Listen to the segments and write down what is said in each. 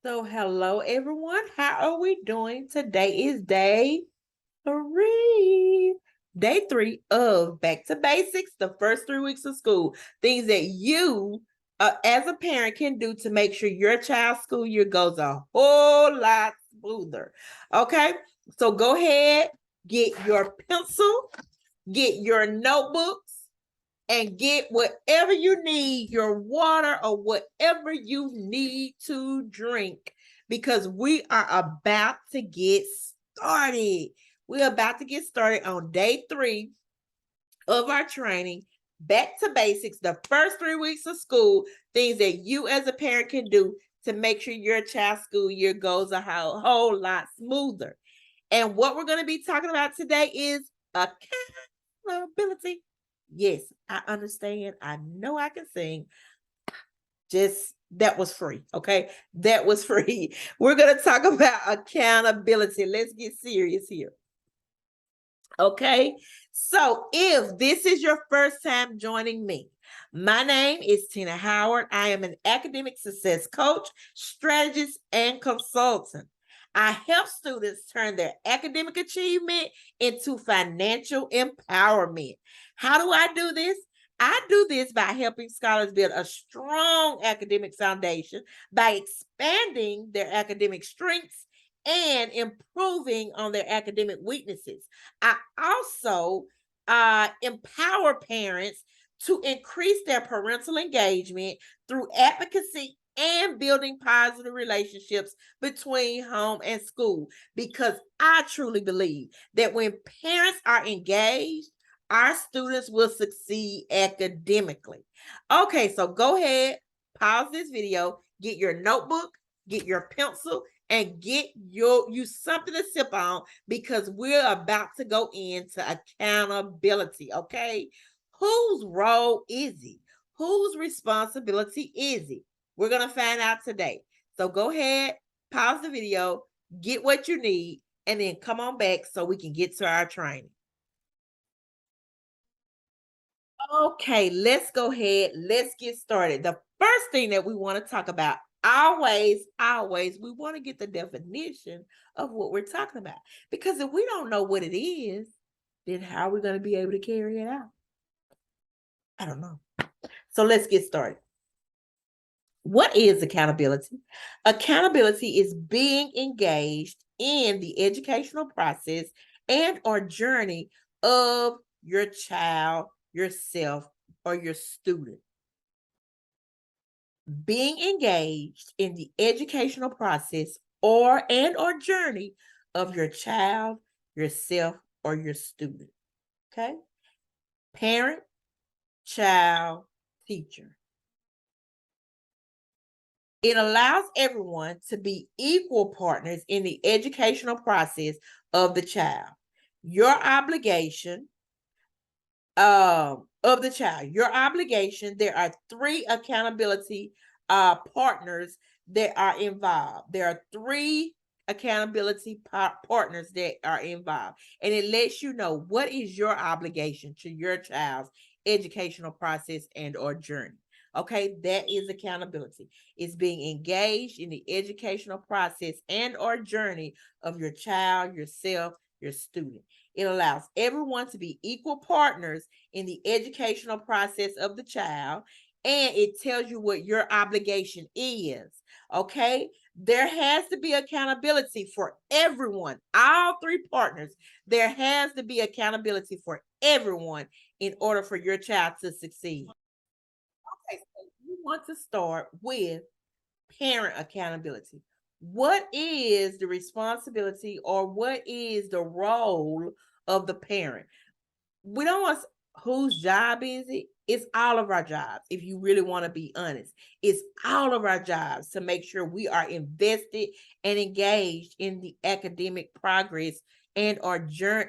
So, hello everyone. How are we doing? Today is day three. Day three of Back to Basics, the first 3 weeks of school. Things that you, as a parent, can do to make sure your child's school year goes a whole lot smoother. Okay, so go ahead, get your pencil, get your notebooks, and get whatever you need, your water or whatever you need to drink, because we are about to get started. We're about to get started on day three of our training, Back to Basics, the first 3 weeks of school, things that you as a parent can do to make sure your child's school year goes a whole lot smoother. And what we're going to be talking about today is accountability. Yes, I understand. I know I can sing. Just that was free. Okay. That was free. We're going to talk about accountability. Let's get serious here. Okay. So if this is your first time joining me, my name is Tina Howard. I am an academic success coach, strategist, and consultant. I help students turn their academic achievement into financial empowerment. How do I do this? I do this by helping scholars build a strong academic foundation by expanding their academic strengths and improving on their academic weaknesses. I also empower parents to increase their parental engagement through advocacy and building positive relationships between home and school, because I truly believe that when parents are engaged, our students will succeed academically. Okay, so go ahead, pause this video, get your notebook, get your pencil, and get you something to sip on, because we're about to go into accountability. Okay, whose role is it? Whose responsibility is it? We're gonna find out today. So go ahead, pause the video, get what you need, and then come on back so we can get to our training. Okay, let's go ahead. Let's get started. The first thing that we want to talk about, always, we want to get the definition of what we're talking about. Because if we don't know what it is, then how are we going to be able to carry it out? I don't know. So let's get started. What is accountability? Accountability is being engaged in the educational process and or journey of your child, yourself, or your student. Being engaged in the educational process or journey of your child, yourself, or your student. Okay? Parent, child, teacher. It allows everyone to be equal partners in the educational process of the child. Your obligation of the child, your obligation, there are three accountability partners that are involved. There are three accountability partners that are involved, and it lets you know what is your obligation to your child's educational process and or journey. Okay, that is accountability. It's being engaged in the educational process and or journey of your child, yourself, your student. It allows everyone to be equal partners in the educational process of the child, and it tells you what your obligation is. Okay, there has to be accountability for everyone, all three partners. There has to be accountability for everyone in order for your child to succeed. Okay, so you want to start with parent accountability. What is the responsibility or what is the role of the parent? We don't want whose job is it? It's all of our jobs. If you really want to be honest, it's all of our jobs to make sure we are invested and engaged in the academic progress and our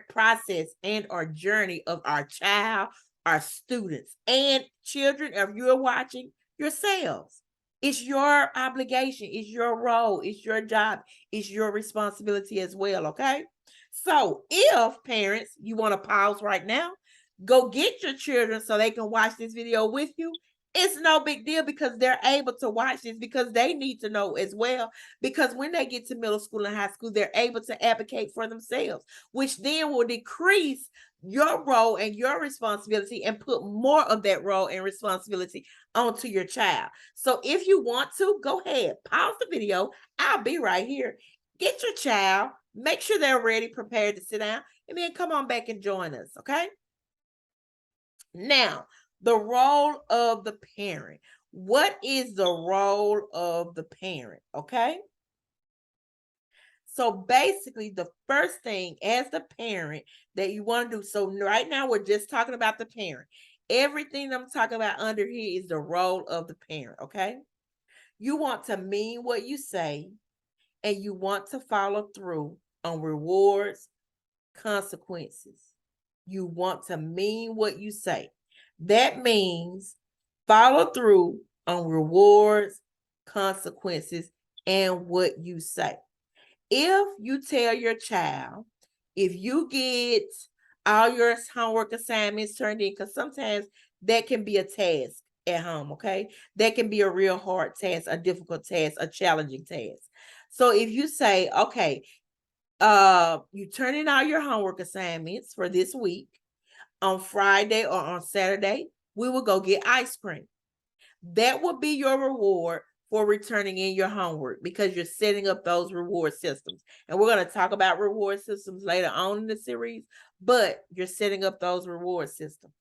process and our journey of our child, our students, and children. If you're watching, yourselves. It's your obligation, it's your role, it's your job, it's your responsibility as well. Okay. So if parents, you want to pause right now, go get your children so they can watch this video with you It's no big deal because they're able to watch this because they need to know as well. Because when they get to middle school and high school, they're able to advocate for themselves, which then will decrease your role and your responsibility and put more of that role and responsibility onto your child. So if you want to, go ahead, pause the video. I'll be right here. Get your child, make sure they're ready, prepared to sit down, and then come on back and join us, okay? Now, the role of the parent. What is the role of the parent? Okay. So basically, the first thing as the parent that you want to do. So right now, we're just talking about the parent. Everything I'm talking about under here is the role of the parent. Okay. You want to mean what you say, and you want to follow through on rewards, consequences. You want to mean what you say. That means follow through on rewards, consequences, and what you say. If you tell your child, if you get all your homework assignments turned in, because sometimes that can be a task at home, okay? That can be a real hard task, a difficult task, a challenging task. So if you say, okay, you turn in all your homework assignments for this week, on Friday or on Saturday, we will go get ice cream. That will be your reward for returning in your homework because you're setting up those reward systems. And we're going to talk about reward systems later on in the series, but you're setting up those reward systems.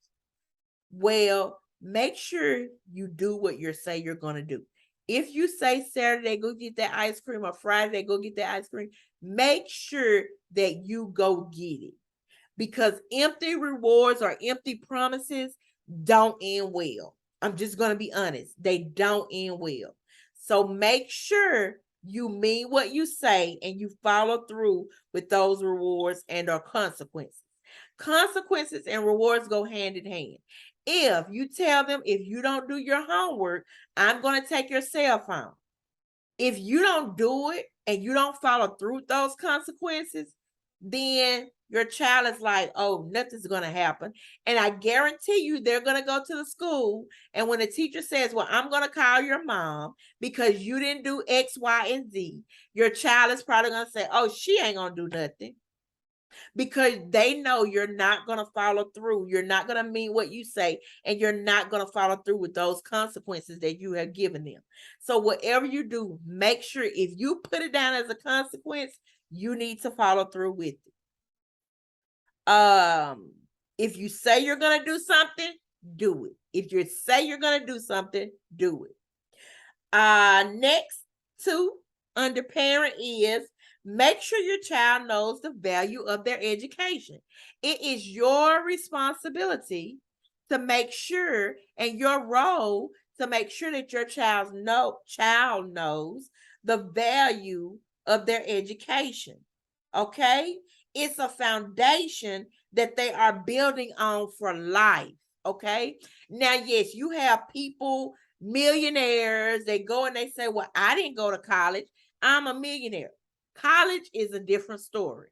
Well, make sure you do what you say you're going to do. If you say Saturday, go get that ice cream, or Friday, go get that ice cream, make sure that you go get it. Because empty rewards or empty promises don't end well. I'm just going to be honest. They don't end well. So make sure you mean what you say and you follow through with those rewards and or consequences. Consequences and rewards go hand in hand. If you tell them, if you don't do your homework, I'm going to take your cell phone. If you don't do it and you don't follow through with those consequences, then your child is like, oh, nothing's going to happen. And I guarantee you they're going to go to the school. And when the teacher says, well, I'm going to call your mom because you didn't do X, Y, and Z, your child is probably going to say, oh, she ain't going to do nothing. Because they know you're not going to follow through. You're not going to mean what you say, and you're not going to follow through with those consequences that you have given them. So whatever you do, make sure if you put it down as a consequence, you need to follow through with it. If you say you're going to do something, do it. If you say you're going to do something, do it. Next two under parent is make sure your child knows the value of their education. It is your responsibility to make sure, and your role to make sure that your child knows the value of their education. Okay? It's a foundation that they are building on for life. Okay? Now, yes, you have people, millionaires, they go and they say, well, I didn't go to college, I'm a millionaire. College is a different story.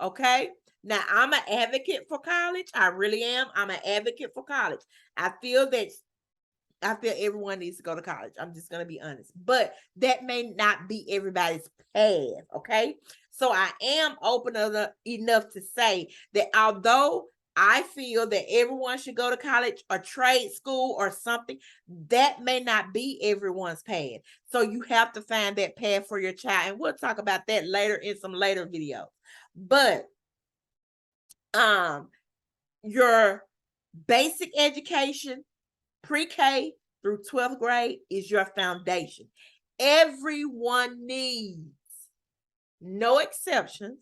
Okay. Now, I'm an advocate for college. I really am. I'm an advocate for college. I feel everyone needs to go to college. I'm just going to be honest. But that may not be everybody's path. Okay. So I am open enough to say that although I feel that everyone should go to college or trade school or something, that may not be everyone's path. So you have to find that path for your child. And we'll talk about that later in some later videos. But your basic education, pre-K through 12th grade, is your foundation. Everyone needs, no exceptions,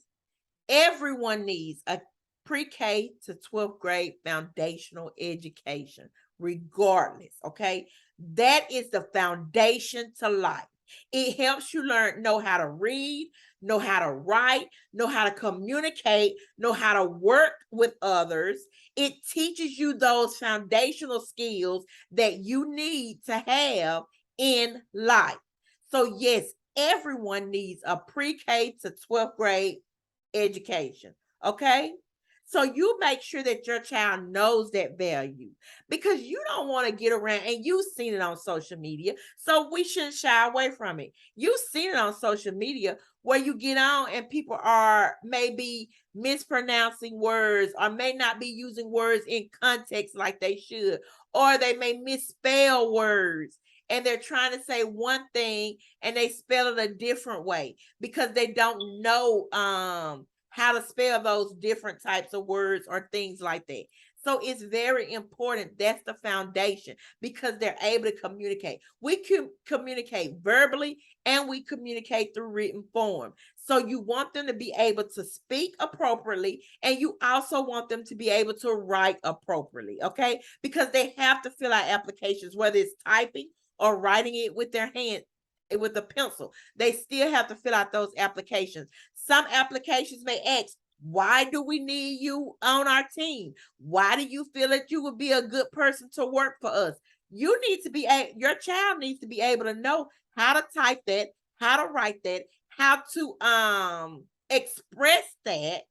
everyone needs a pre-K to 12th grade foundational education, regardless. Okay. That is the foundation to life. It helps you know how to read, know how to write, know how to communicate, know how to work with others. It teaches you those foundational skills that you need to have in life. So yes, everyone needs a pre-K to 12th grade education. Okay. So you make sure that your child knows that value, because you don't want to get around, and you've seen it on social media. So we shouldn't shy away from it. You've seen it on social media where you get on and people are maybe mispronouncing words, or may not be using words in context like they should, or they may misspell words, and they're trying to say one thing and they spell it a different way because they don't know how to spell those different types of words or things like that. So it's very important. That's the foundation, because they're able to communicate. We can communicate verbally and we communicate through written form. So you want them to be able to speak appropriately, and you also want them to be able to write appropriately, okay? Because they have to fill out applications, whether it's typing or writing it with their hand, with a pencil. They still have to fill out those applications. Some applications may ask, why do we need you on our team? Why do you feel that you would be a good person to work for us? You need to be your child needs to be able to know how to type that, how to write that, how to express that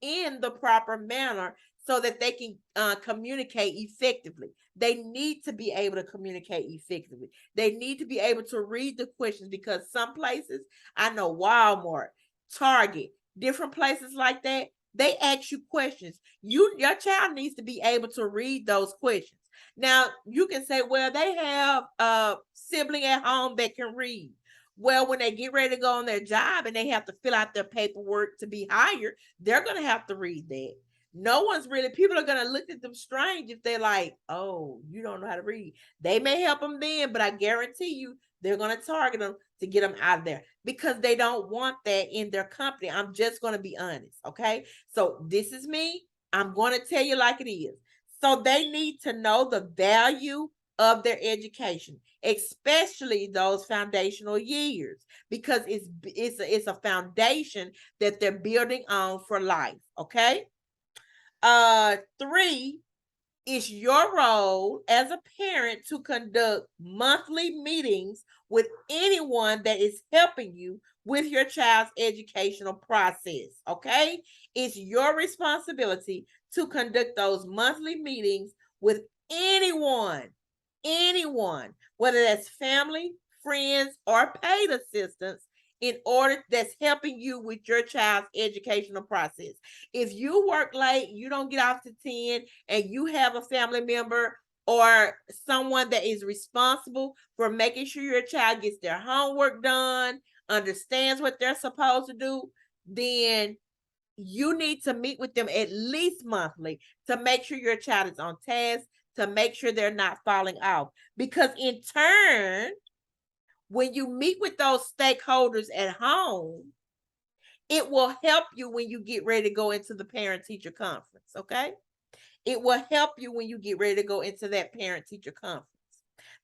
in the proper manner so that they can communicate effectively. They need to be able to communicate effectively. They need to be able to read the questions, because some places, I know Walmart, Target, different places like that, they ask you questions. Your child needs to be able to read those questions. Now, you can say, well, they have a sibling at home that can read. Well, when they get ready to go on their job and they have to fill out their paperwork to be hired, they're going to have to read that. No one's really, people are going to look at them strange if they're like, oh, you don't know how to read. They may help them then, but I guarantee you they're going to target them to get them out of there, because they don't want that in their company. I'm just going to be honest. Okay. So this is me. I'm going to tell you like it is. So they need to know the value of their education, especially those foundational years, because it's a foundation that they're building on for life. Okay. 3, it's your role as a parent to conduct monthly meetings with anyone that is helping you with your child's educational process. Okay. It's your responsibility to conduct those monthly meetings with anyone, whether that's family, friends, or paid assistants, in order that's helping you with your child's educational process. If you work late, you don't get off to 10, and you have a family member or someone that is responsible for making sure your child gets their homework done, understands what they're supposed to do, then you need to meet with them at least monthly to make sure your child is on task, to make sure they're not falling off. Because in turn, when you meet with those stakeholders at home, it will help you when you get ready to go into the parent teacher conference. Okay. It will help you when you get ready to go into that parent teacher conference.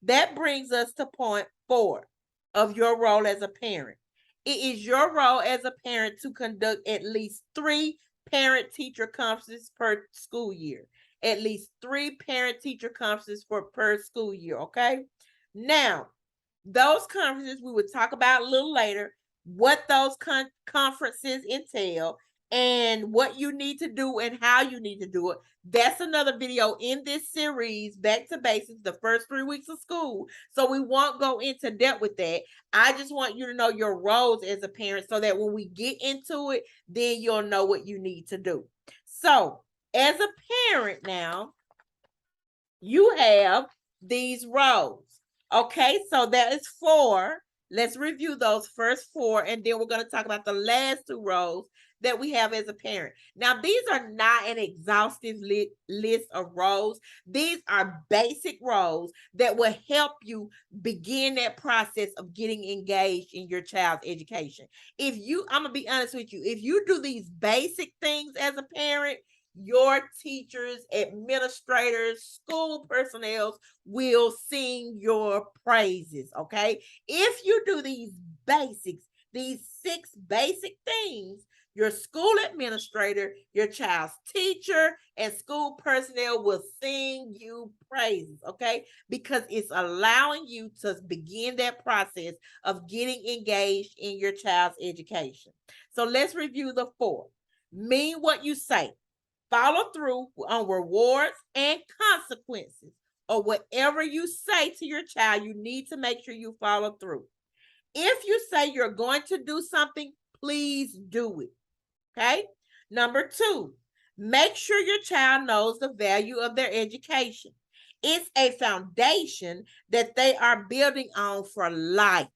That brings us to point 4 of your role as a parent. It is your role as a parent to conduct at least 3 parent teacher conferences per school year. At least 3 parent teacher conferences per school year. Okay. Now, those conferences we would talk about a little later, what those conferences entail and what you need to do and how you need to do it. That's another video in this series, Back to Basics, the first 3 weeks of school. So we won't go into depth with that. I just want you to know your roles as a parent so that when we get into it, then you'll know what you need to do. So as a parent now, you have these roles. Okay, so that is 4. Let's review those first 4, and then we're going to talk about the last 2 roles that we have as a parent. Now, these are not an exhaustive list of roles. These are basic roles that will help you begin that process of getting engaged in your child's education. I'm going to be honest with you, if you do these basic things as a parent, your teachers, administrators, school personnel will sing your praises. Okay. If you do these basics, these 6 basic things, your school administrator, your child's teacher, and school personnel will sing you praises. Okay. Because it's allowing you to begin that process of getting engaged in your child's education. So let's review the 4. Mean what you say. Follow through on rewards and consequences, or whatever you say to your child, you need to make sure you follow through. If you say you're going to do something, please do it. Okay. Number two, make sure your child knows the value of their education. It's a foundation that they are building on for life.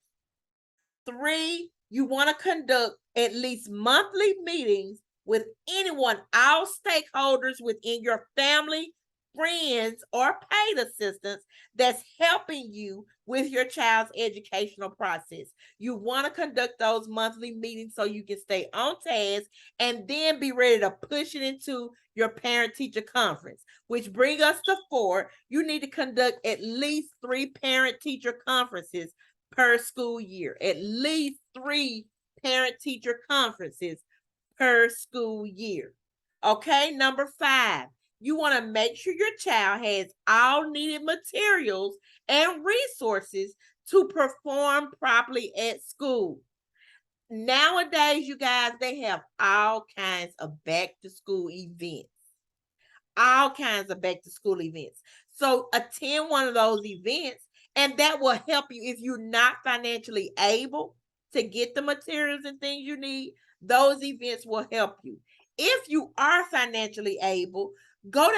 Three, you want to conduct at least monthly meetings with anyone, all stakeholders within your family, friends, or paid assistants that's helping you with your child's educational process. You want to conduct those monthly meetings so you can stay on task and then be ready to push it into your parent teacher conference, which brings us to four. You need to conduct at least 3 parent teacher conferences per school year, at least 3 parent teacher conferences per school year. Okay, number 5, you want to make sure your child has all needed materials and resources to perform properly at school. Nowadays, you guys, they have all kinds of back to school events. All kinds of back to school events. So attend one of those events, and that will help you if you're not financially able to get the materials and things you need. Those events will help you. If you are financially able, go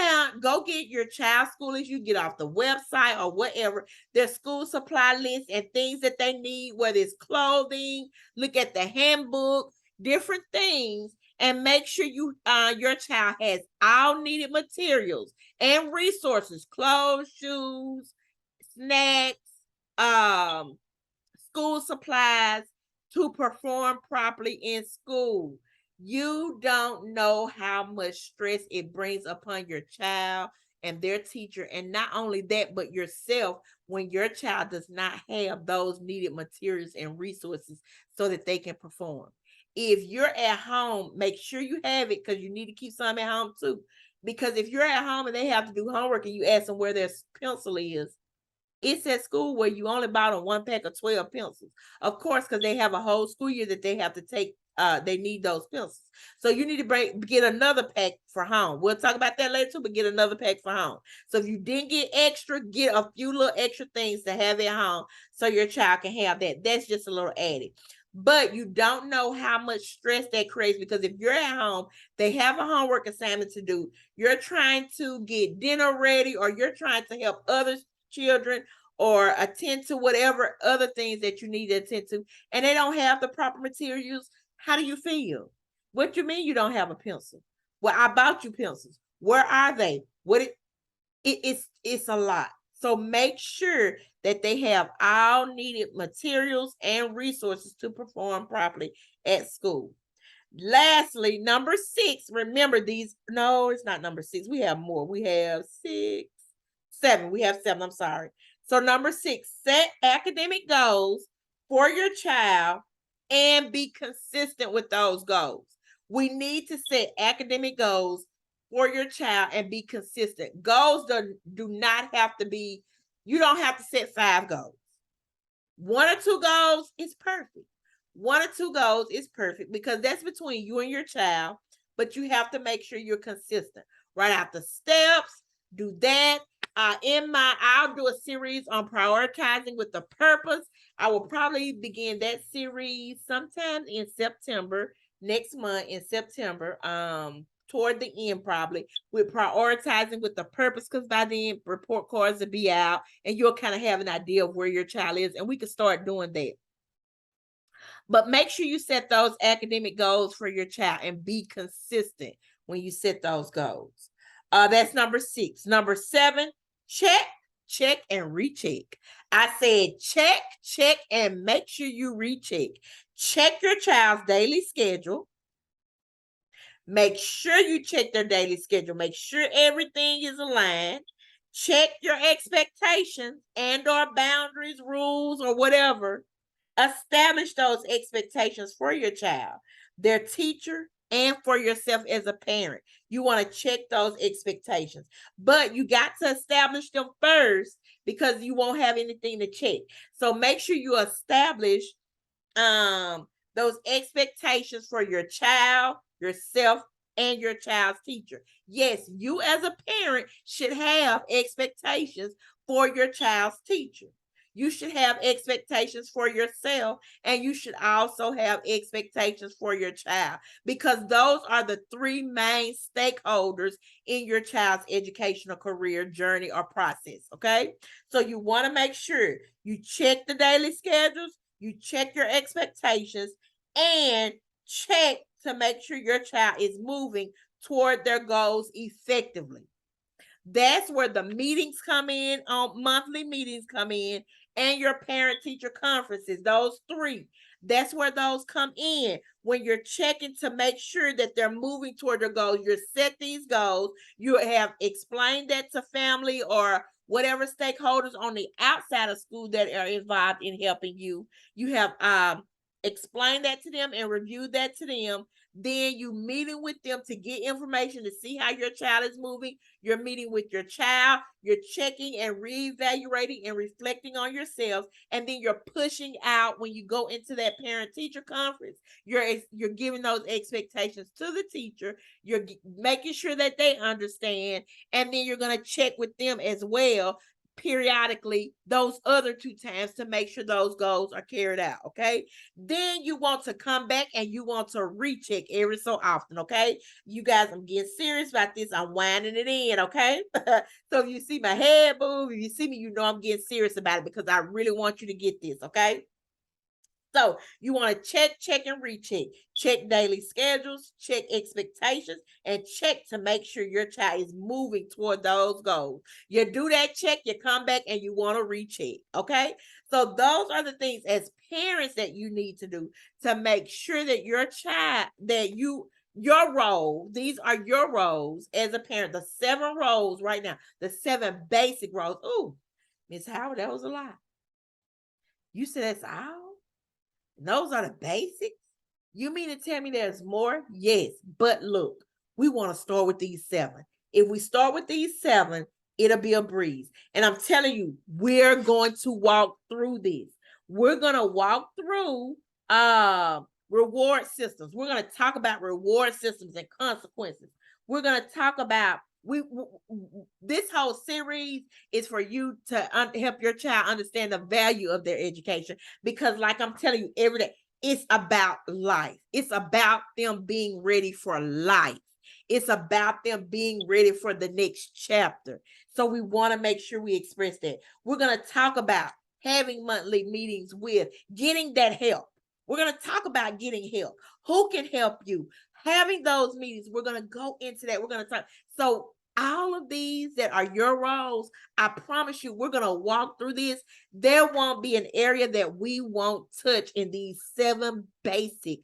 get your child's school as you get off the website or whatever, their school supply list and things that they need, whether it's clothing, look at the handbook, different things, and make sure your child has all needed materials and resources, clothes, shoes, snacks, school supplies to perform properly in school. You don't know how much stress it brings upon your child and their teacher, and not only that, but yourself, when your child does not have those needed materials and resources so that they can perform. If you're at home, make sure you have it, because you need to keep some at home too. Because if you're at home and they have to do homework and you ask them where their pencil is, it's at school where you only bought them 1 pack of 12 pencils. Of course, because they have a whole school year that they have to take. They need those pencils. So you need to get another pack for home. We'll talk about that later too, but get another pack for home. So if you didn't get extra, get a few little extra things to have at home so your child can have that. That's just a little added. But you don't know how much stress that creates, because if you're at home, they have a homework assignment to do. You're trying to get dinner ready, or you're trying to help others children or attend to whatever other things that you need to attend to, and they don't have the proper materials. How do you feel? What do you mean you don't have a pencil? Well, I bought you pencils. Where are they? It's a lot. So make sure that they have all needed materials and resources to perform properly at school. Lastly, number 6, remember these. No, it's not number 6. We have more. We have 6, 7. We have 7. I'm sorry. So number 6, set academic goals for your child and be consistent with those goals. We need to set academic goals for your child and be consistent. Goals do not have to be, you don't have to set 5 goals. 1 or 2 goals is perfect. 1 or 2 goals is perfect, because that's between you and your child, but you have to make sure you're consistent. Write out the steps, do that. I'll do a series on prioritizing with the purpose. I will probably begin that series sometime in September, next month in September, toward the end, probably, with prioritizing with the purpose, because by then report cards will be out and you'll kind of have an idea of where your child is, and we can start doing that. But make sure you set those academic goals for your child and be consistent when you set those goals. That's number 6. Number 7, check, and recheck. I said check, and make sure you recheck. Check your child's daily schedule. Make sure you check their daily schedule. Make sure everything is aligned. Check your expectations and or boundaries, rules, or whatever. Establish those expectations for your child, their teacher, and for yourself as a parent. You want to check those expectations, but you got to establish them first, because you won't have anything to check. So make sure you establish those expectations for your child, yourself, and your child's teacher. Yes, you as a parent should have expectations for your child's teacher. You should have expectations for yourself, and you should also have expectations for your child, because those are the three main stakeholders in your child's educational career journey or process. Okay. So you want to make sure you check the daily schedules, you check your expectations, and check to make sure your child is moving toward their goals effectively. That's where the meetings come in, monthly meetings come in, and your parent teacher conferences, those three. That's where those come in when you're checking to make sure that they're moving toward their goals. You set these goals, you have explained that to family or whatever stakeholders on the outside of school that are involved in helping you. You have explained that to them and reviewed that to them. Then you meeting with them to get information to see how your child is moving. You're meeting with your child, you're checking and reevaluating and reflecting on yourselves, and then you're pushing out when you go into that parent teacher conference. You're giving those expectations to the teacher, you're making sure that they understand, and then you're going to check with them as well periodically those other two times to make sure those goals are carried out. Okay, then you want to come back and you want to recheck every so often. Okay, you guys, I'm getting serious about this. I'm winding it in. Okay, so if you see my head move, if you see me, you know I'm getting serious about it because I really want you to get this. Okay, so you want to check, and recheck. Check daily schedules, check expectations, and check to make sure your child is moving toward those goals. You do that check, you come back and you want to recheck. Okay. So those are the things as parents that you need to do to make sure that your child, your role, these are your roles as a parent, the 7 roles right now, the 7 basic roles. Ooh, Miss Howard, that was a lot. You said that's all? Those are the basics? You mean to tell me there's more? Yes, but look, we want to start with these 7. If we start with these 7, it'll be a breeze. And I'm telling you, we're going to walk through this. We're going to walk through reward systems. We're going to talk about reward systems and consequences. We're going to talk about this whole series is for you to help your child understand the value of their education, because like I'm telling you every day, it's about life. It's about them being ready for life. It's about them being ready for the next chapter. So we want to make sure we express that. We're going to talk about having monthly meetings with getting that help. We're going to talk about getting help. Who can help you? Having those meetings, we're going to go into that. We're going to talk. So all of these that are your roles, I promise you, we're going to walk through this. There won't be an area that we won't touch in these 7 basic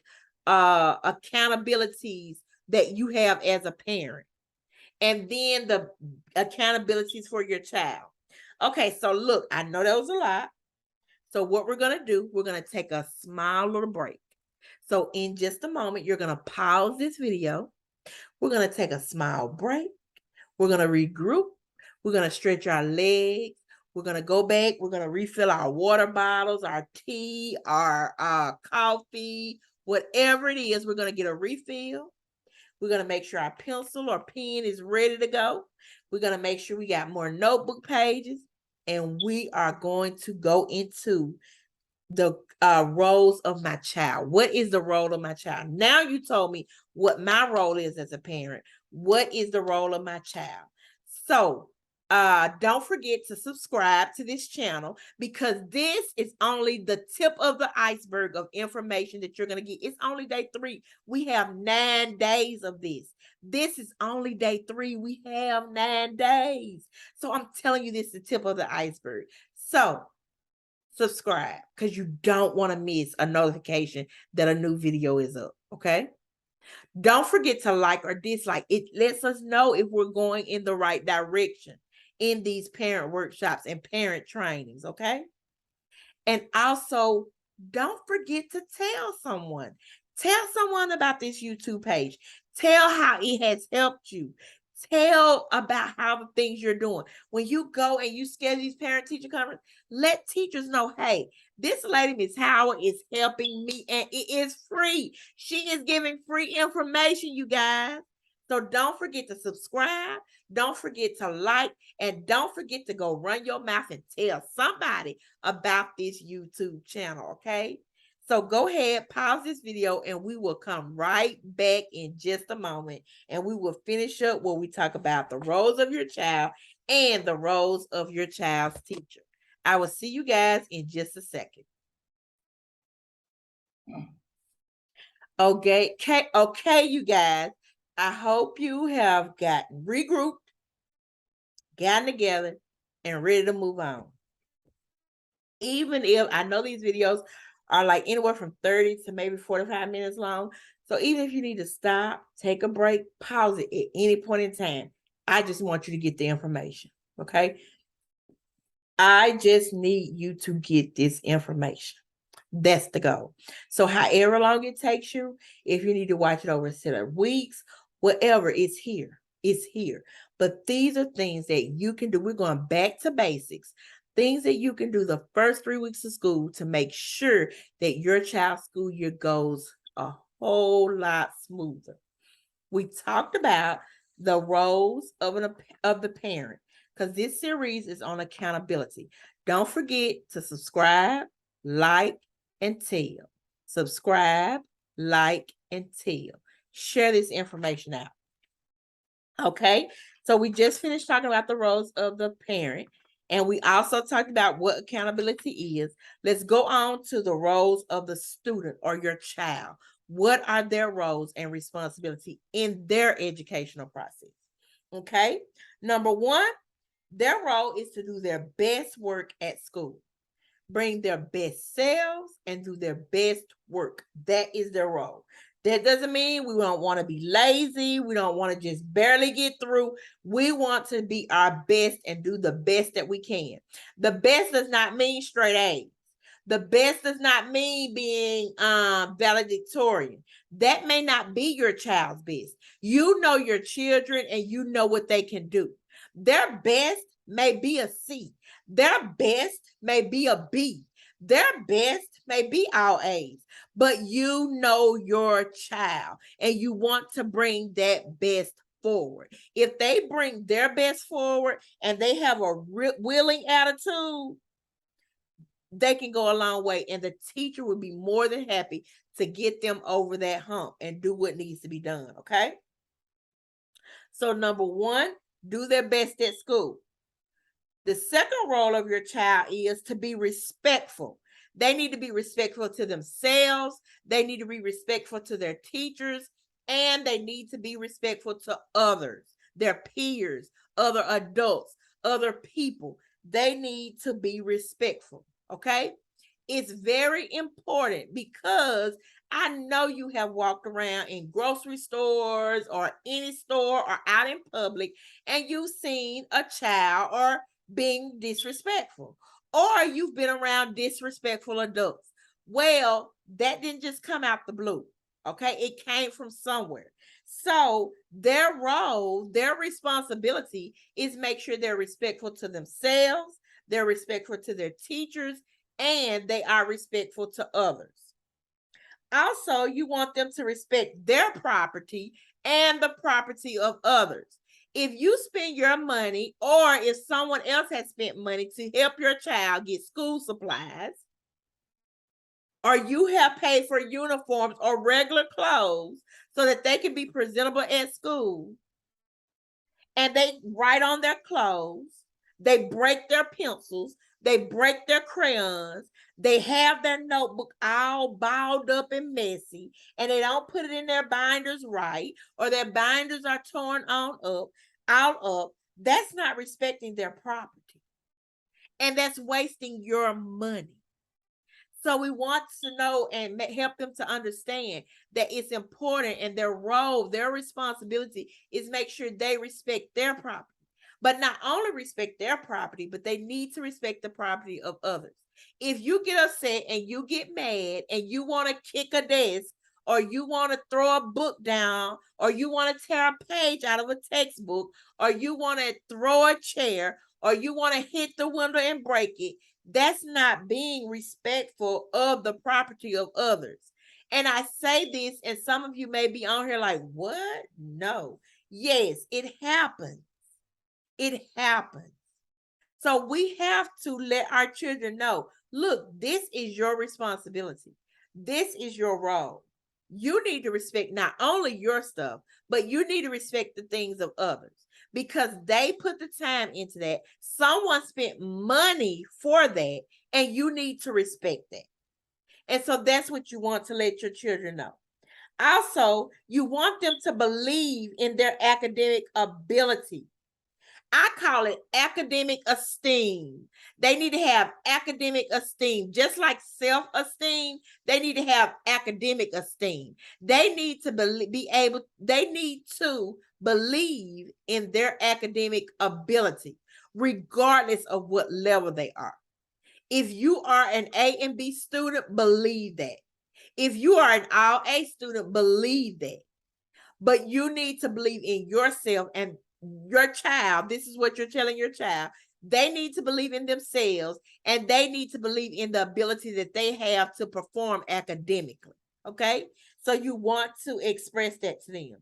accountabilities that you have as a parent. And then the accountabilities for your child. Okay, so look, I know that was a lot. So what we're going to do, we're going to take a small little break. So in just a moment, you're going to pause this video. We're going to take a small break. We're going to regroup. We're going to stretch our legs. We're going to go back. We're going to refill our water bottles, our tea, our coffee, whatever it is. We're going to get a refill. We're going to make sure our pencil or pen is ready to go. We're going to make sure we got more notebook pages. And we are going to go into the roles of my child. What is the role of my child? Now you told me what my role is as a parent. What is the role of my child? So don't forget to subscribe to this channel, because this is only the tip of the iceberg of information that you're going to get. It's only day 3. We have 9 days of this. This is only day 3. We have 9 days. So I'm telling you, this is the tip of the iceberg. So subscribe, because you don't want to miss a notification that a new video is up. Okay. Don't forget to like or dislike. It lets us know if we're going in the right direction in these parent workshops and parent trainings. Okay. And also, don't forget to tell someone. Tell someone about this YouTube page. Tell how it has helped you. Tell about how the things you're doing. When you go and you schedule these parent-teacher conferences, let teachers know, hey, this lady, Miss Howard, is helping me, and it is free. She is giving free information, you guys. So don't forget to subscribe. Don't forget to like, and don't forget to go run your mouth and tell somebody about this YouTube channel, okay? So go ahead, pause this video, and we will come right back in just a moment, and we will finish up where we talk about the roles of your child and the roles of your child's teacher. I will see you guys in just a second. Okay, you guys. I hope you have gotten regrouped, gotten together, and ready to move on. Even if I know these videos are like anywhere from 30 to maybe 45 minutes long. So even if you need to stop, take a break, pause it at any point in time, I just want you to get the information. Okay. I just need you to get this information. That's the goal. So however long it takes you, if you need to watch it over a set of weeks, whatever, it's here. It's here. But these are things that you can do. We're going back to basics. Things that you can do the first 3 weeks of school to make sure that your child's school year goes a whole lot smoother. We talked about the roles of the parent, because this series is on accountability. Don't forget to subscribe, like, and tell. Subscribe, like, and tell. Share this information out. Okay, so we just finished talking about the roles of the parent, and we also talked about what accountability is. Let's go on to the roles of the student or your child. What are their roles and responsibility in their educational process? Okay, number one, their role is to do their best work at school, bring their best selves, and do their best work. That is their role. That doesn't mean we don't want to be lazy. We don't want to just barely get through. We want to be our best and do the best that we can. The best does not mean straight A's. The best does not mean being valedictorian. That may not be your child's best. You know your children and you know what they can do. Their best may be a C. Their best may be a B. Their best may be all A's, but you know your child and you want to bring that best forward. If they bring their best forward and they have a willing attitude, they can go a long way, and the teacher would be more than happy to get them over that hump and do what needs to be done. Okay. So, number one, do their best at school. The second role of your child is to be respectful. They need to be respectful to themselves, they need to be respectful to their teachers, and they need to be respectful to others, their peers, other adults, other people. They need to be respectful. Okay. It's very important because I know you have walked around in grocery stores or any store or out in public and you've seen a child or being disrespectful, or you've been around disrespectful adults. Well, that didn't just come out the blue. Okay. It came from somewhere. So their role, their responsibility is make sure they're respectful to themselves, they're respectful to their teachers, and they are respectful to others. Also, you want them to respect their property and the property of others. If you spend your money, or if someone else has spent money to help your child get school supplies, or you have paid for uniforms or regular clothes so that they can be presentable at school, and they write on their clothes, they break their pencils, they break their crayons, they have their notebook all balled up and messy, and they don't put it in their binders right, or their binders are torn on up, out up. That's not respecting their property, and that's wasting your money. So we want to know and help them to understand that it's important, and their role, their responsibility is make sure they respect their property. But not only respect their property, but they need to respect the property of others. If you get upset and you get mad and you want to kick a desk, or you want to throw a book down, or you want to tear a page out of a textbook, or you want to throw a chair, or you want to hit the window and break it, that's not being respectful of the property of others. And I say this, and some of you may be on here like, what? No, Yes, it happens. It happens. So we have to let our children know, look, this is your responsibility. This is your role. You need to respect not only your stuff, but you need to respect the things of others because they put the time into that. Someone spent money for that, and you need to respect that. And so that's what you want to let your children know. Also, you want them to believe in their academic ability. I call it academic esteem. They need to have academic esteem, just like self-esteem. They need to have academic esteem. They need to they need to believe in their academic ability, regardless of what level they are. If you are an A and B student, believe that. If you are an all A student, believe that. But you need to believe in yourself and your child. This is what you're telling your child. They need to believe in themselves and they need to believe in the ability that they have to perform academically. Okay. So you want to express that to them.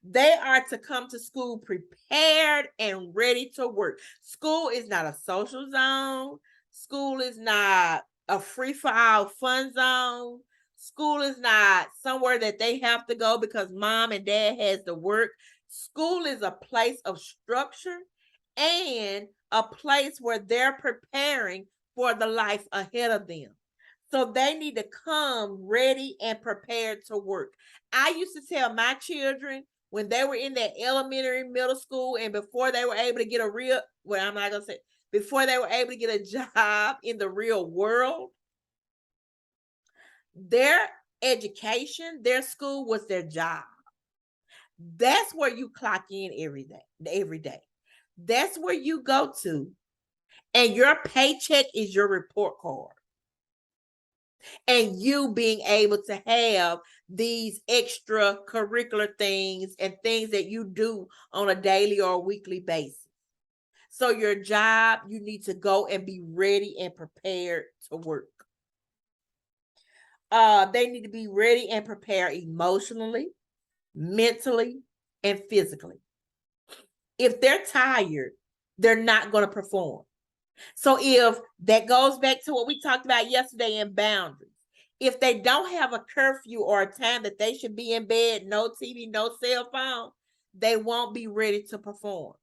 They are to come to school prepared and ready to work. School is not a social zone. School is not a free for all fun zone. School is not somewhere that they have to go because mom and dad has to work. School is a place of structure and a place where they're preparing for the life ahead of them. So they need to come ready and prepared to work. I used to tell my children when they were in that elementary, middle school, and before they were able to get a real, well, I'm not going to say, before they were able to get a job in the real world, their education, their school was their job. That's where you clock in every day, every day. That's where you go to, and your paycheck is your report card. And you being able to have these extracurricular things and things that you do on a daily or weekly basis. So your job, you need to go and be ready and prepared to work. They need to be ready and prepared emotionally, mentally, and physically. If they're tired, they're not going to perform. So if that goes back to what we talked about yesterday in boundaries, if they don't have a curfew or a time that they should be in bed, no TV, no cell phone, they won't be ready to perform.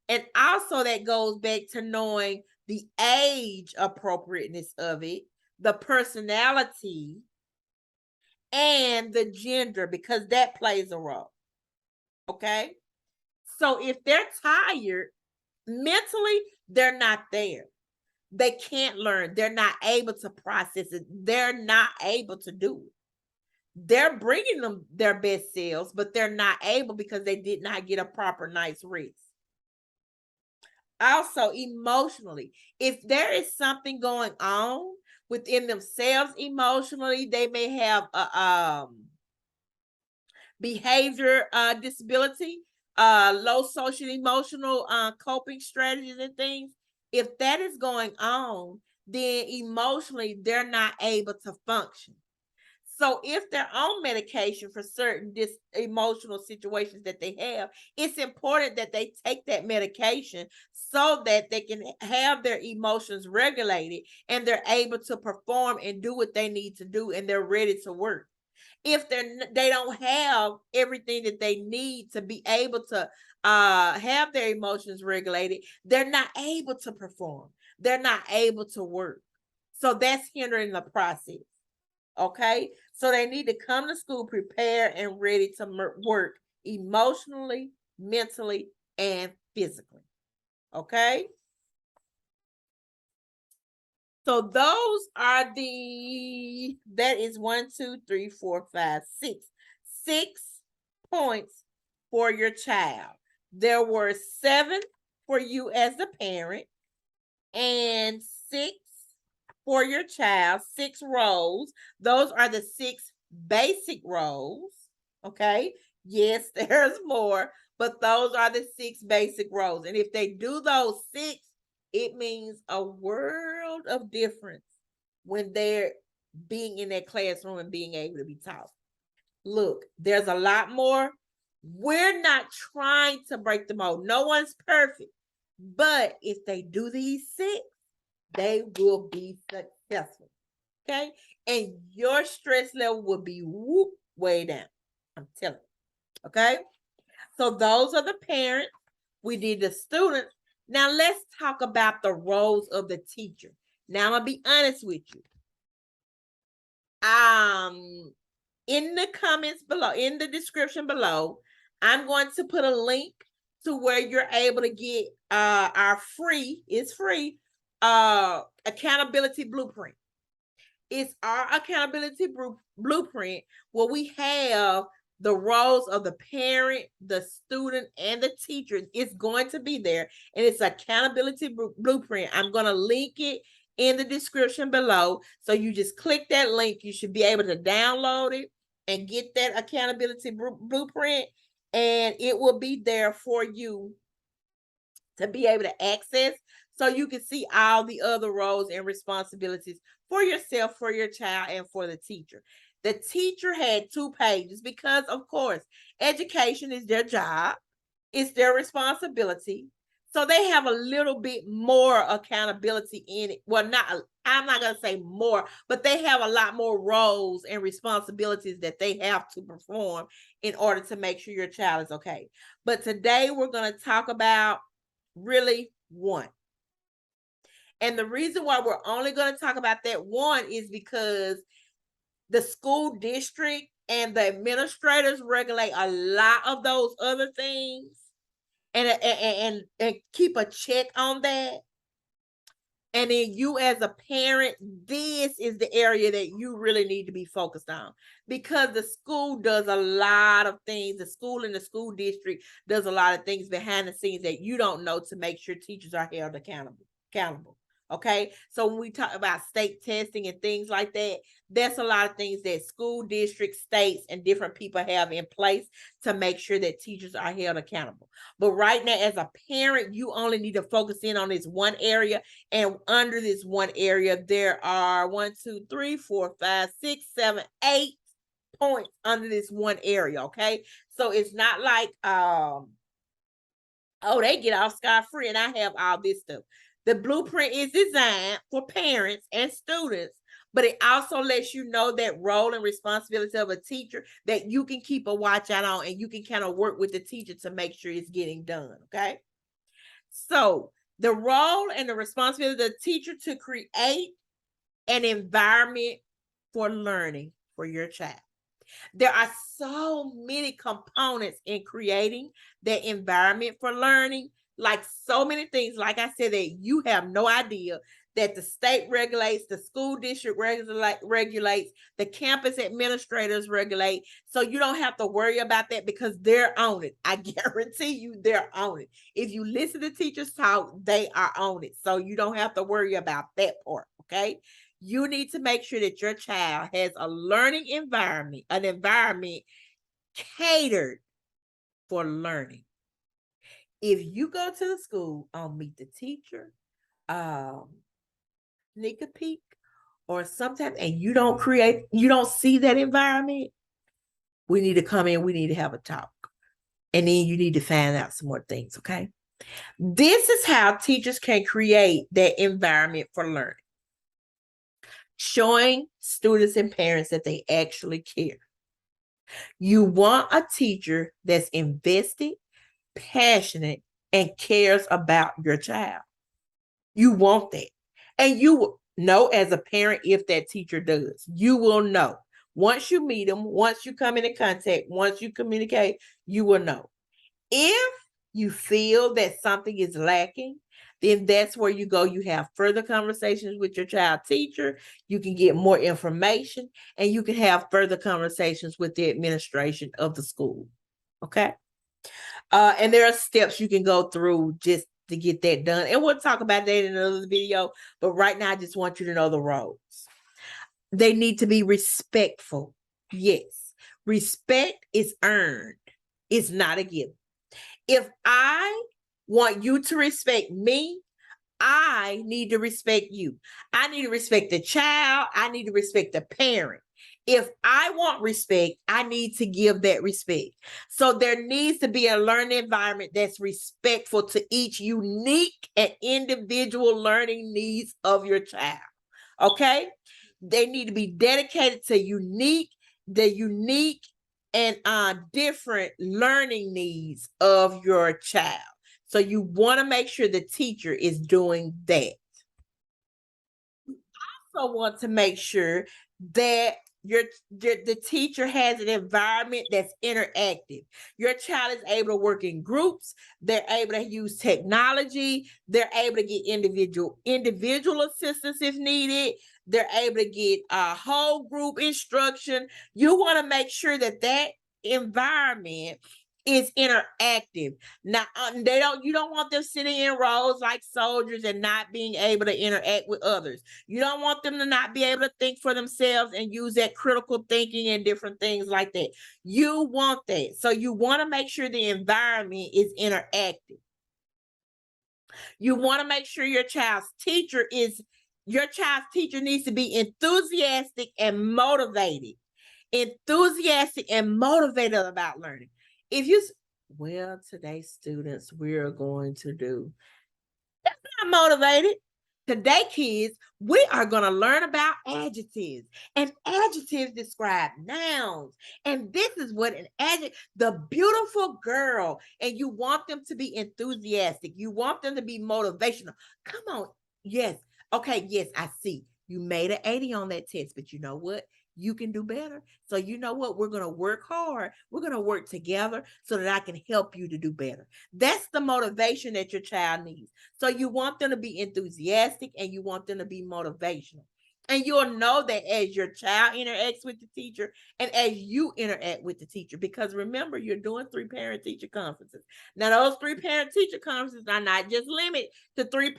And also that goes back to knowing the age appropriateness of it, the personality, and the gender, because that plays a role. Okay. So if they're tired, mentally, they're not there. They can't learn. They're not able to process it. They're not able to do it. They're bringing them their best selves, but they're not able because they did not get a proper night's rest. Also, emotionally, if there is something going on within themselves emotionally, they may have a behavior disability, low social emotional coping strategies and things. If that is going on, then emotionally they're not able to function. So if they're on medication for certain emotional situations that they have, it's important that they take that medication so that they can have their emotions regulated and they're able to perform and do what they need to do and they're ready to work. If they don't have everything that they need to be able to have their emotions regulated, they're not able to perform. They're not able to work. So that's hindering the process. Okay. So they need to come to school prepared and ready to work emotionally, mentally, and physically. Okay. So those are that is 1, 2, 3, 4, 5, 6. 6 points for your child. There were 7 for you as the parent and 6 for your child, 6 roles. Those are the 6 basic roles. Okay. Yes, there's more, but those are the 6 basic roles. And if they do those 6, it means a world of difference when they're being in that classroom and being able to be taught. Look, there's a lot more. We're not trying to break the mold. No one's perfect. But if they do these 6, they will be successful. Okay. And your stress level will be way down. I'm telling you. Okay. So those are the parents. We did the students. Now let's talk about the roles of the teacher. Now I'm gonna be honest with you. In the comments below, in the description below, I'm going to put a link to where you're able to get our free accountability blueprint. It's our accountability blueprint where we have the roles of the parent, the student, and the teacher. It's going to be there, and it's accountability blueprint. I'm going to link it in the description below. So you just click that link. You should be able to download it and get that accountability blueprint, and it will be there for you to be able to access, so you can see all the other roles and responsibilities for yourself, for your child, and for the teacher. The teacher had 2 pages because, of course, education is their job, it's their responsibility. So they have a little bit more accountability in it. Well, I'm not going to say more, but they have a lot more roles and responsibilities that they have to perform in order to make sure your child is okay. But today we're going to talk about really 1. And the reason why we're only going to talk about that 1 is because the school district and the administrators regulate a lot of those other things, and keep a check on that. And then you as a parent, this is the area that you really need to be focused on, because the school does a lot of things. The school and the school district does a lot of things behind the scenes that you don't know to make sure teachers are held accountable. Okay. So when we talk about state testing and things like that, that's a lot of things that school districts, states, and different people have in place to make sure that teachers are held accountable. But right now, as a parent, you only need to focus in on this 1 area. And under this 1 area, there are 1, 2, 3, 4, 5, 6, 7, 8 points under this 1 area. Okay. So it's not like, oh, they get off scot-free and I have all this stuff. The blueprint is designed for parents and students, but it also lets you know that role and responsibility of a teacher that you can keep a watch out on, and you can kind of work with the teacher to make sure it's getting done. Okay. So the role and the responsibility of the teacher to create an environment for learning for your child. There are so many components in creating that environment for learning, like so many things, like I said, that you have no idea, that the state regulates, the school district regulates, the campus administrators regulate. So you don't have to worry about that because they're on it. I guarantee you they're on it. If you listen to teachers talk, they are on it. So you don't have to worry about that part, okay? You need to make sure that your child has a learning environment, an environment catered for learning. If you go to the school on Meet the Teacher, Sneak a Peek, or sometimes, and you don't see that environment, we need to come in, we need to have a talk. And then you need to find out some more things, okay? This is how teachers can create that environment for learning. Showing students and parents that they actually care. You want a teacher that's invested, passionate, and cares about your child. You want that. And you know as a parent if that teacher does. You will know. Once you meet them, once you come into contact, once you communicate, you will know. If you feel that something is lacking, then that's where you go. You have further conversations with your child teacher. You can get more information, and you can have further conversations with the administration of the school. Okay. And there are steps you can go through just to get that done. And we'll talk about that in another video. But right now, I just want you to know the roles. They need to be respectful. Yes. Respect is earned. It's not a given. If I want you to respect me, I need to respect you. I need to respect the child. I need to respect the parent. If I want respect, I need to give that respect. So there needs to be a learning environment that's respectful to each unique and individual learning needs of your child. Okay? They need to be dedicated to the unique and different learning needs of your child. So you want to make sure the teacher is doing that. Also want to make sure that the teacher has an environment that's interactive. Your child is able to work in groups, they're able to use technology, they're able to get individual assistance if needed, they're able to get whole group instruction. You want to make sure that that environment is interactive. Now, you don't want them sitting in rows like soldiers and not being able to interact with others. You don't want them to not be able to think for themselves and use that critical thinking and different things like that. You want that. So you want to make sure the environment is interactive. You want to make sure your child's teacher needs to be enthusiastic and motivated. Enthusiastic and motivated about learning. If you well, today students, we're going to do not motivated. Today, kids, we are going to learn about adjectives, and adjectives describe nouns. And this is what an adjective, the beautiful girl, and you want them to be enthusiastic. You want them to be motivational. Come on. Yes. Okay. Yes, I see. You made an 80 on that test, but you know what? You can do better. So you know what? We're going to work hard. We're going to work together so that I can help you to do better. That's the motivation that your child needs. So you want them to be enthusiastic and you want them to be motivational. And you'll know that as your child interacts with the teacher and as you interact with the teacher, because remember, you're doing 3 parent teacher conferences. Now, those 3 parent teacher conferences are not just limited to 3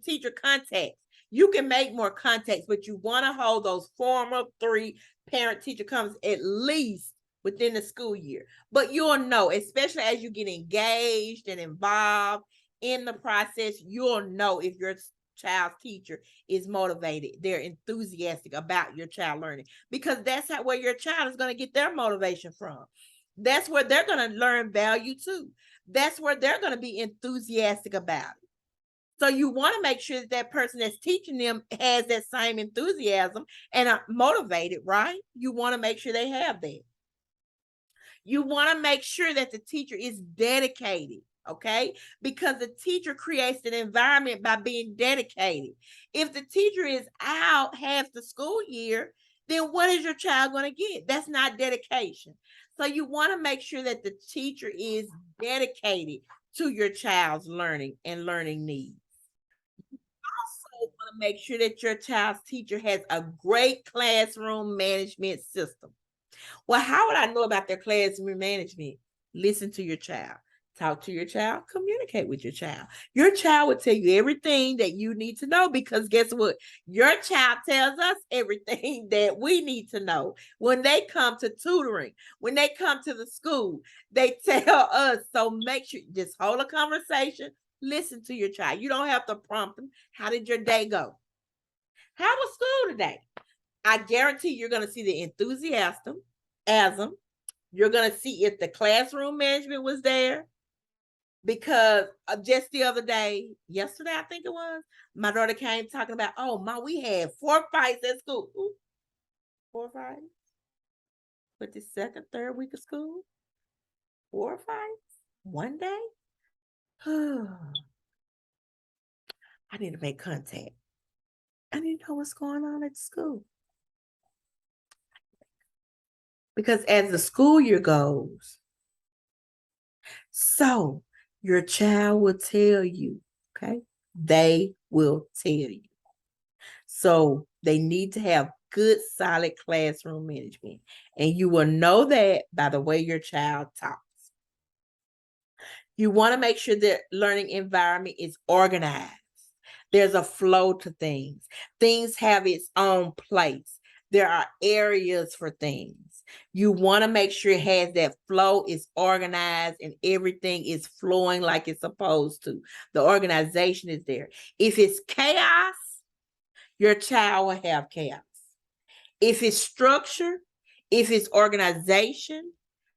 teacher contacts. You can make more contacts, but you want to hold those formal 3 parent teacher conferences at least within the school year. But you'll know, especially as you get engaged and involved in the process, you'll know if your child's teacher is motivated, they're enthusiastic about your child learning, because that's where your child is going to get their motivation from. That's where they're going to learn value too. That's where they're going to be enthusiastic about it. So you want to make sure that that person that's teaching them has that same enthusiasm and are motivated, right? You want to make sure they have that. You want to make sure that the teacher is dedicated, okay? Because the teacher creates an environment by being dedicated. If the teacher is out half the school year, then what is your child going to get? That's not dedication. So you want to make sure that the teacher is dedicated to your child's learning and learning needs. Also want to make sure that your child's teacher has a great classroom management system. Well, how would I know about their classroom management? Listen to your child. Talk to your child, communicate with your child. Your child will tell you everything that you need to know, because guess what? Your child tells us everything that we need to know. When they come to tutoring, when they come to the school, they tell us. So make sure, just hold a conversation, listen to your child. You don't have to prompt them. How did your day go? How was school today? I guarantee you're going to see the enthusiasm. You're going to see if the classroom management was there, because just the other day, yesterday, I think it was, my daughter came talking about, oh, Ma, we had 4 fights at school. Ooh, 4 fights? With the second, third week of school? 4 fights? One day? I need to make contact. I need to know what's going on at school. Because as the school year goes, so your child will tell you, okay? They will tell you. So they need to have good, solid classroom management. And you will know that by the way your child talks. You want to make sure that learning environment is organized. There's a flow to things. Things have its own place. There are areas for things. You want to make sure it has that flow, is organized, and everything is flowing like it's supposed to. The organization is there. If it's chaos, your child will have chaos. If it's structure, if it's organization,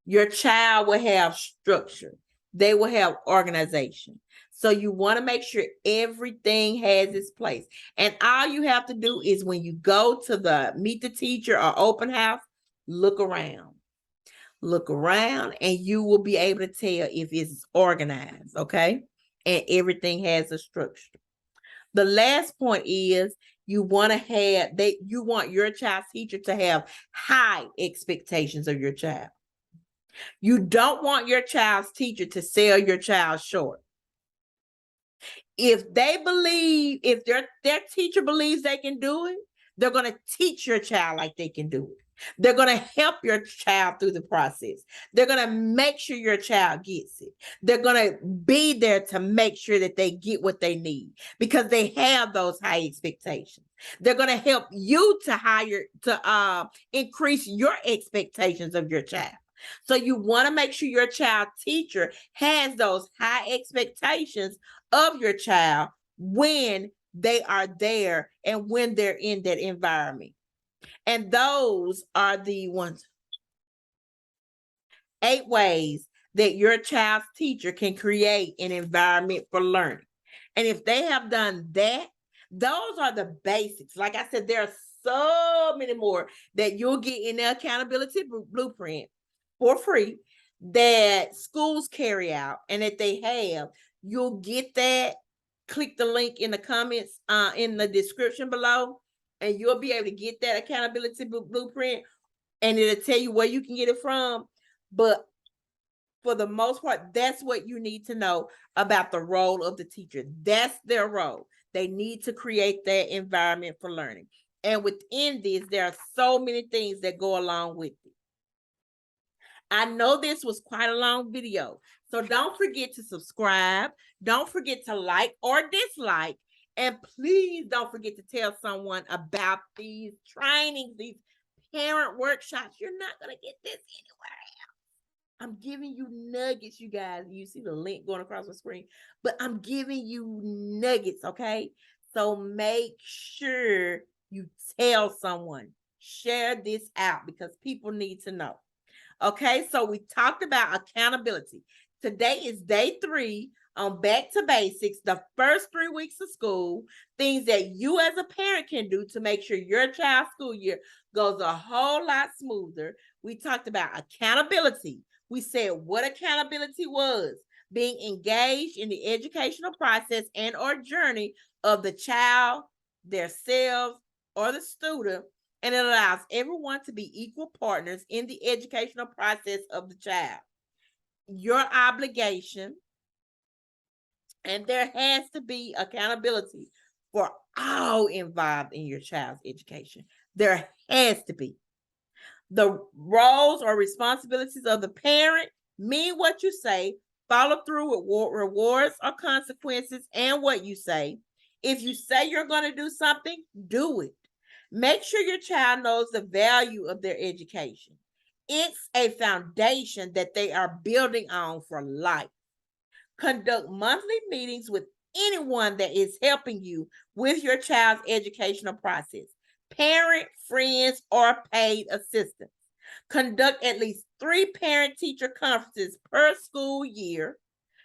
your child will have structure. They will have organization. So you want to make sure everything has its place. And all you have to do is when you go to the meet the teacher or open house, look around. Look around and you will be able to tell if it's organized, okay? And everything has a structure. The last point is you want your child's teacher to have high expectations of your child. You don't want your child's teacher to sell your child short. If their teacher believes they can do it, they're going to teach your child like they can do it. They're going to help your child through the process. They're going to make sure your child gets it. They're going to be there to make sure that they get what they need because they have those high expectations. They're going to help you to increase your expectations of your child. So you want to make sure your child teacher has those high expectations of your child when they are there and when they're in that environment. And those are the 8 ways that your child's teacher can create an environment for learning. And if they have done that, those are the basics. Like I said, there are so many more that you'll get in the accountability blueprint for free that schools carry out and that they have. You'll get that. Click the link in the comments in the description below, and you'll be able to get that accountability blueprint, and it'll tell you where you can get it from. But for the most part, that's what you need to know about the role of the teacher. That's their role. They need to create that environment for learning. And within this, there are so many things that go along with it. I know this was quite a long video, so don't forget to subscribe. Don't forget to like or dislike. And please don't forget to tell someone about these trainings, these parent workshops. You're not going to get this anywhere else. I'm giving you nuggets, you guys. You see the link going across the screen, but I'm giving you nuggets, okay? So make sure you tell someone. Share this out because people need to know. Okay, so we talked about accountability. Today is day 3 on Back to Basics, the first 3 weeks of school, things that you as a parent can do to make sure your child's school year goes a whole lot smoother. We talked about accountability. We said what accountability was, being engaged in the educational process and or journey of the child, their selves, or the student, and it allows everyone to be equal partners in the educational process of the child. Your obligation, and there has to be accountability for all involved in your child's education. There has to be. The roles or responsibilities of the parent: mean what you say, follow through with rewards or consequences, and what you say. If you say you're going to do something, do it. Make sure your child knows the value of their education. It's a foundation that they are building on for life. Conduct monthly meetings with anyone that is helping you with your child's educational process, parent, friends, or paid assistants. Conduct at least 3 parent-teacher conferences per school year.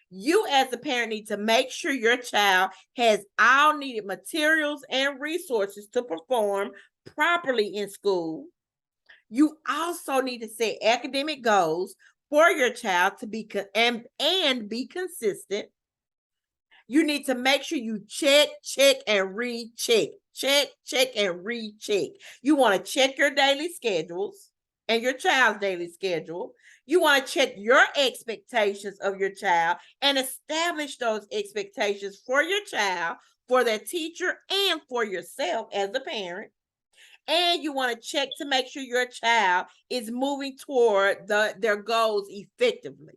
You as a parent need to make sure your child has all needed materials and resources to perform properly in school. You also need to set academic goals for your child to be and be consistent. You need to make sure you check, and recheck. Check, and recheck. You want to check your daily schedules and your child's daily schedule. You want to check your expectations of your child and establish those expectations for your child, for their teacher, and for yourself as a parent. And you want to check to make sure your child is moving toward their goals effectively.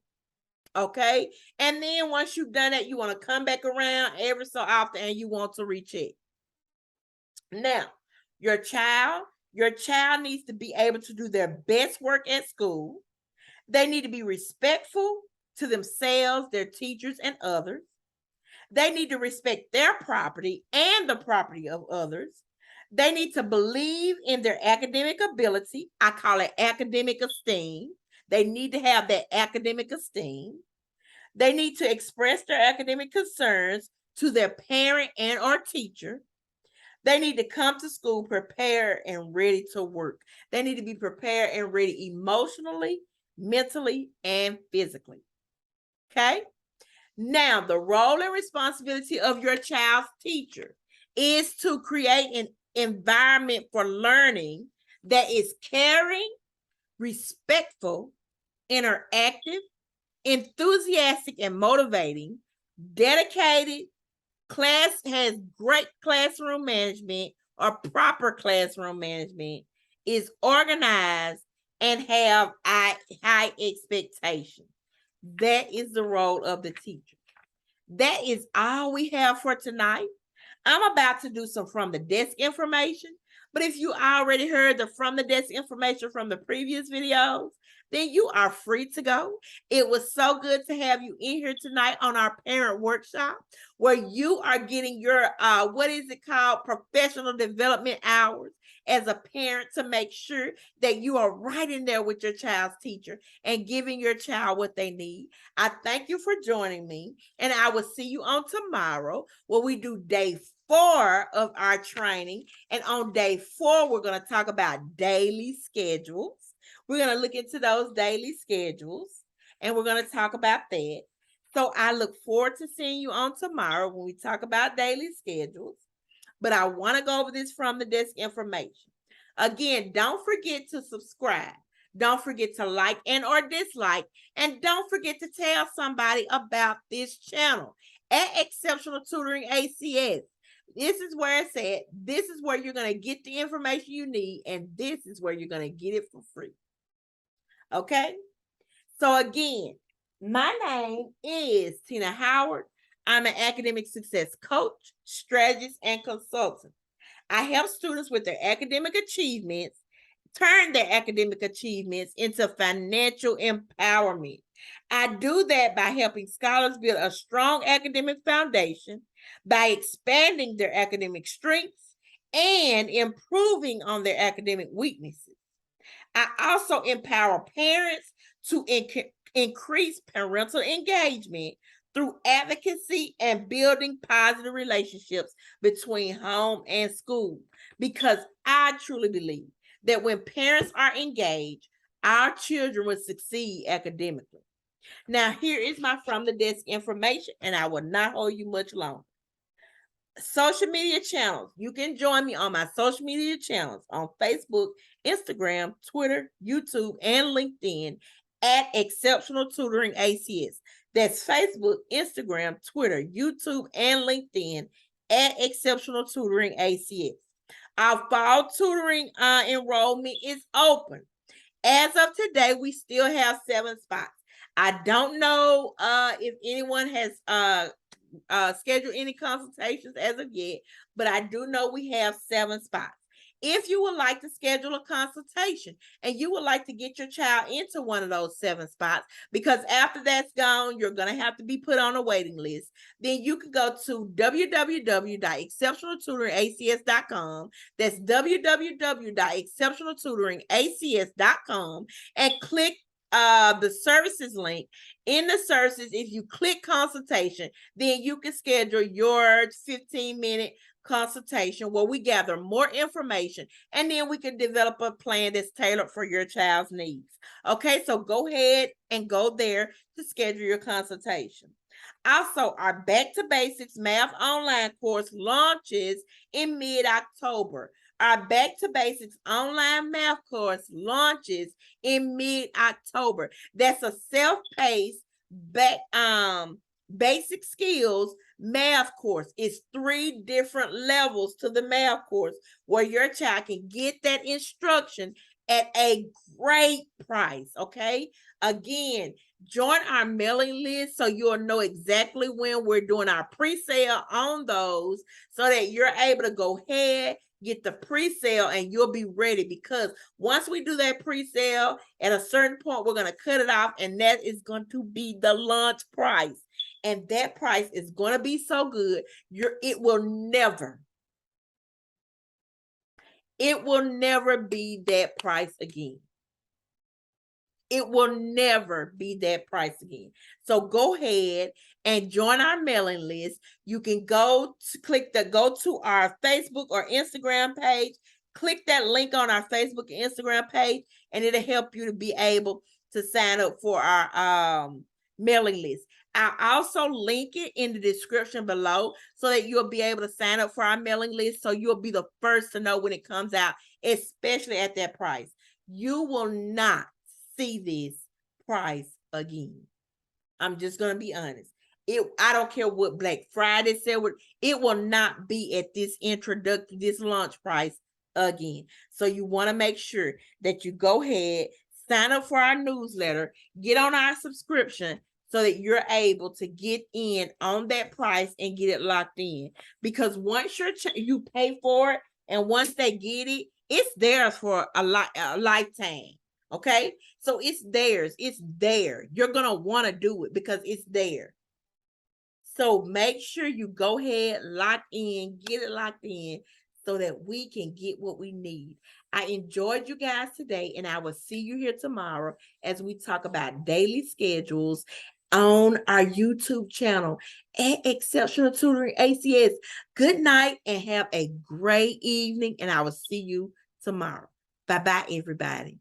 Okay. And then once you've done that, you want to come back around every so often and you want to recheck. Now, your child Your child needs to be able to do their best work at school. They need to be respectful to themselves, their teachers, and others. They need to respect their property and the property of others. They need to believe in their academic ability. I call it academic esteem. They need to have that academic esteem. They need to express their academic concerns to their parent and or teacher. They need to come to school prepared and ready to work. They need to be prepared and ready emotionally, mentally, and physically. Okay? Now, the role and responsibility of your child's teacher is to create an environment for learning that is caring, respectful, interactive, enthusiastic, and motivating, dedicated, has great classroom management or proper classroom management, is organized, and have high expectations. That is the role of the teacher. That is all we have for tonight. I'm about to do some from the desk information, but if you already heard the from the desk information from the previous videos, then you are free to go. It was so good to have you in here tonight on our parent workshop, where you are getting your, what is it called? Professional development hours as a parent, to make sure that you are right in there with your child's teacher and giving your child what they need. I thank you for joining me, and I will see you on tomorrow, where we do day 4 of our training. And on day 4, we're going to talk about daily schedules. We're going to look into those daily schedules, and we're going to talk about that. So I look forward to seeing you on tomorrow when we talk about daily schedules. But I want to go over this from the desk information. Again, don't forget to subscribe. Don't forget to like and or dislike. And don't forget to tell somebody about this channel at Exceptional Tutoring ACS. This is where it's at. This is where you're going to get the information you need. And this is where you're going to get it for free. Okay? So again, my name is Tina Howard. I'm an academic success coach, strategist, and consultant. I help students with their academic achievements, turn their academic achievements into financial empowerment. I do that by helping scholars build a strong academic foundation, by expanding their academic strengths, and improving on their academic weaknesses. I also empower parents to increase parental engagement through advocacy and building positive relationships between home and school, because I truly believe that when parents are engaged, our children will succeed academically. Now, here is my from the desk information, and I will not hold you much longer. Social media channels. You can join me on my social media channels on Facebook, Instagram, Twitter, YouTube, and LinkedIn at Exceptional Tutoring ACS. That's Facebook, Instagram, Twitter, YouTube, and LinkedIn at Exceptional Tutoring ACS. Our fall tutoring enrollment is open. As of today, we still have 7 spots. I don't know if anyone has schedule any consultations as of yet, but I do know we have 7 spots. If you would like to schedule a consultation and you would like to get your child into one of those 7 spots, because after that's gone, you're going to have to be put on a waiting list, then you can go to www.exceptionaltutoringacs.com. That's www.exceptionaltutoringacs.com, and click the services link. In the services, if you click consultation, then you can schedule your 15-minute consultation where we gather more information, and then we can develop a plan that's tailored for your child's needs. Okay, so go ahead and go there to schedule your consultation. Also, our Back to Basics Math Online course launches in mid-October. Our Back to Basics online math course launches in mid-October. That's a self-paced basic skills math course. It's 3 different levels to the math course where your child can get that instruction at a great price. Okay, again, join our mailing list so you'll know exactly when we're doing our pre-sale on those, so that you're able to go ahead get the pre-sale and you'll be ready, because once we do that pre-sale, at a certain point, we're going to cut it off, and that is going to be the launch price. And that price is going to be so good, it will never be that price again. It will never be that price again. So go ahead and join our mailing list. You can go to our Facebook or Instagram page. Click that link on our Facebook and Instagram page, and it'll help you to be able to sign up for our mailing list. I'll also link it in the description below so that you'll be able to sign up for our mailing list, so you'll be the first to know when it comes out, especially at that price. You will not see this price again. I'm just gonna be honest. I don't care what Black Friday said, it will not be at this this launch price again. So you want to make sure that you go ahead, sign up for our newsletter, get on our subscription, so that you're able to get in on that price and get it locked in. Because once you pay for it, and once they get it, it's theirs for a lifetime. Okay, so it's theirs. It's there. You're gonna want to do it because it's there. So make sure you go ahead, lock in, get it locked in, so that we can get what we need. I enjoyed you guys today, and I will see you here tomorrow as we talk about daily schedules on our YouTube channel at Exceptional Tutoring ACS. Good night and have a great evening, and I will see you tomorrow. Bye-bye, everybody.